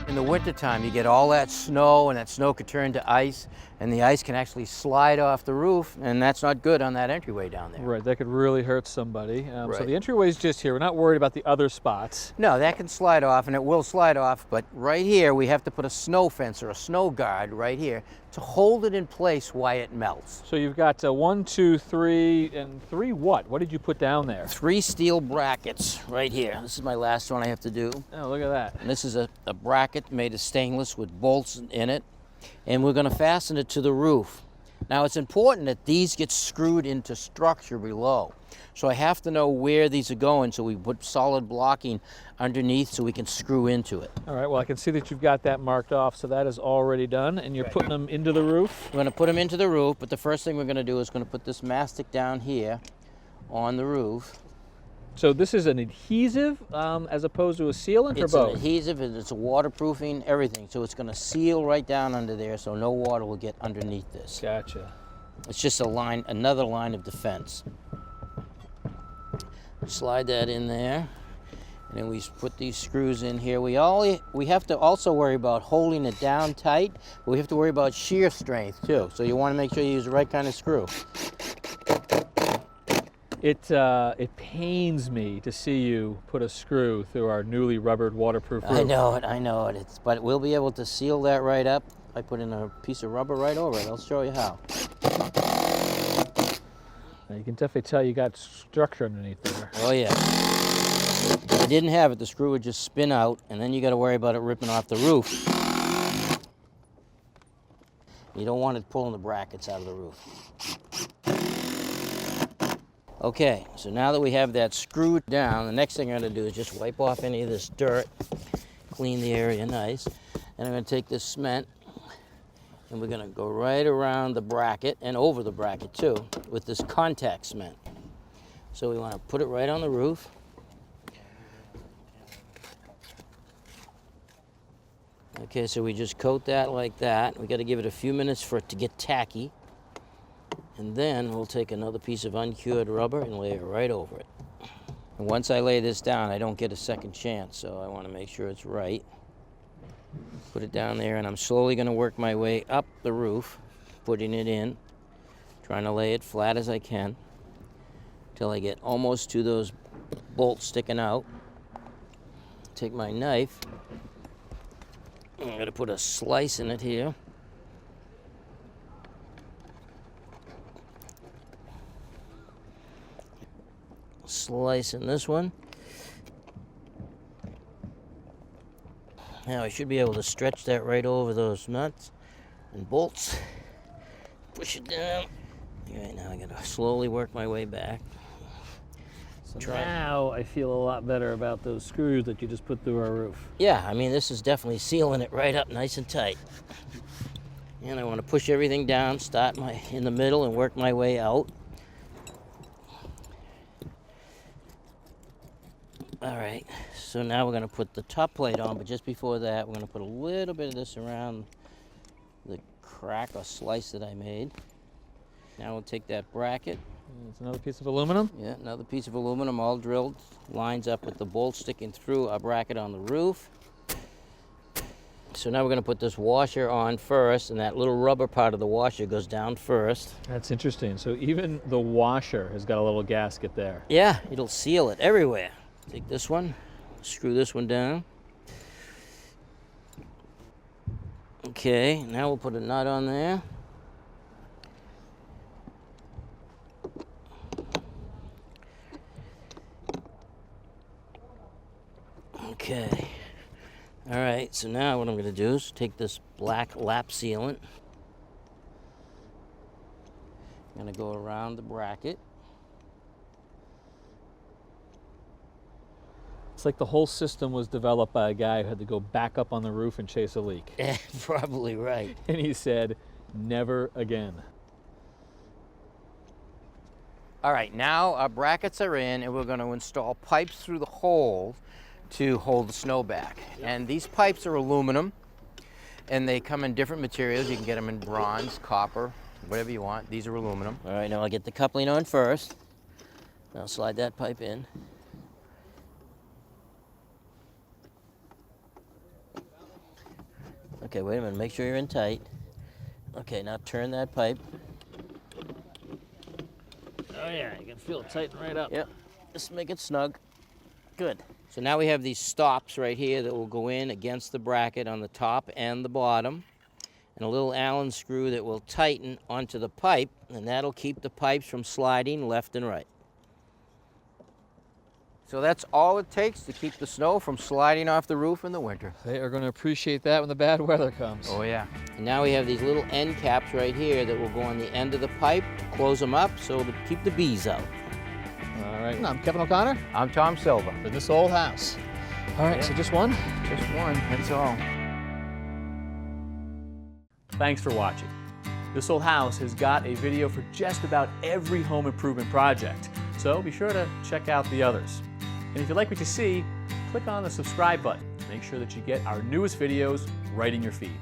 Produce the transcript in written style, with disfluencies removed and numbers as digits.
In the wintertime, you get all that snow, and that snow could turn to ice, and the ice can actually slide off the roof, and that's not good on that entryway down there. Right, that could really hurt somebody. So Right. the entryway is just here. We're not worried about the other spots. No, that can slide off, and it will slide off, but right here we have to put a snow fence or a snow guard right here to hold it in place while it melts. So you've got 1, 2, 3, and 3 what? What did you put down there? 3 steel brackets right here. This is my last one I have to do. Oh, look at that. And this is a bracket made of stainless with bolts in it, and we're going to fasten it to the roof. Now it's important that these get screwed into structure below. So I have to know where these are going, so we put solid blocking underneath so we can screw into it. All right, well, I can see that you've got that marked off, so that is already done, and you're putting them into the roof? We're going to put them into the roof, but the first thing we're going to do is going to put this mastic down here on the roof. So this is an adhesive as opposed to a sealant, or It's both? an adhesive, and it's a waterproofing, everything. So it's going to seal right down under there so no water will get underneath this. Gotcha. It's just a line, another line of defense. Slide that in there, and then we put these screws in here. We have to also worry about holding it down tight, but we have to worry about shear strength too. So you want to make sure you use the right kind of screw. It pains me to see you put a screw through our newly rubbered waterproof roof. I know it. But we'll be able to seal that right up. I put in a piece of rubber right over it. I'll show you how. Now, you can definitely tell you got structure underneath there. Oh yeah. If I didn't have it, the screw would just spin out, and then you got to worry about it ripping off the roof. You don't want it pulling the brackets out of the roof. Okay, so now that we have that screwed down, the next thing I'm going to do is just wipe off any of this dirt, clean the area nice, and I'm going to take this cement, and we're going to go right around the bracket and over the bracket too with this contact cement. So we want to put it right on the roof. Okay, so we just coat that like that. We got to give it a few minutes for it to get tacky. And then we'll take another piece of uncured rubber and lay it right over it. And once I lay this down, I don't get a second chance, so I want to make sure it's right. Put it down there, and I'm slowly going to work my way up the roof, putting it in, trying to lay it flat as I can, till I get almost to those bolts sticking out. Take my knife. I'm going to put a slice in it here. Slice in this one. Now I should be able to stretch that right over those nuts and bolts. Push it down. All right, now I gotta slowly work my way back. So now I feel a lot better about those screws that you just put through our roof. Yeah, I mean, this is definitely sealing it right up nice and tight. And I want to push everything down, start in the middle and work my way out. All right, so now we're going to put the top plate on, but just before that, we're going to put a little bit of this around the crack or slice that I made. Now we'll take that bracket. It's another piece of aluminum. Yeah, another piece of aluminum, all drilled, lines up with the bolt sticking through our bracket on the roof. So now we're going to put this washer on first, and that little rubber part of the washer goes down first. That's interesting. So even the washer has got a little gasket there. Yeah, it'll seal it everywhere. Take this one, screw this one down. Okay, now we'll put a nut on there. Okay. All right, so now what I'm going to do is take this black lap sealant. I'm going to go around the bracket. It's like the whole system was developed by a guy who had to go back up on the roof and chase a leak. Probably right. And he said, never again. All right, now our brackets are in, and we're going to install pipes through the hole to hold the snow back. And these pipes are aluminum, and they come in different materials. You can get them in bronze, copper, whatever you want. These are aluminum. All right, now I'll get the coupling on first. I'll slide that pipe in. Okay, wait a minute. Make sure you're in tight. Okay, now turn that pipe. Oh yeah, you can feel it tighten right up. Yep. Just make it snug. Good. So now we have these stops right here that will go in against the bracket on the top and the bottom, and a little Allen screw that will tighten onto the pipe, and that'll keep the pipes from sliding left and right. So that's all it takes to keep the snow from sliding off the roof in the winter. They are going to appreciate that when the bad weather comes. Oh yeah. And now we have these little end caps right here that will go on the end of the pipe to close them up so to keep the bees out. All right, I'm Kevin O'Connor I'm Tom Silva. for This Old House. All right, so just one? Just one, that's all. Thanks for watching. This Old House has got a video for just about every home improvement project, so be sure to check out the others. And if you like what you see, click on the subscribe button to make sure that you get our newest videos right in your feed.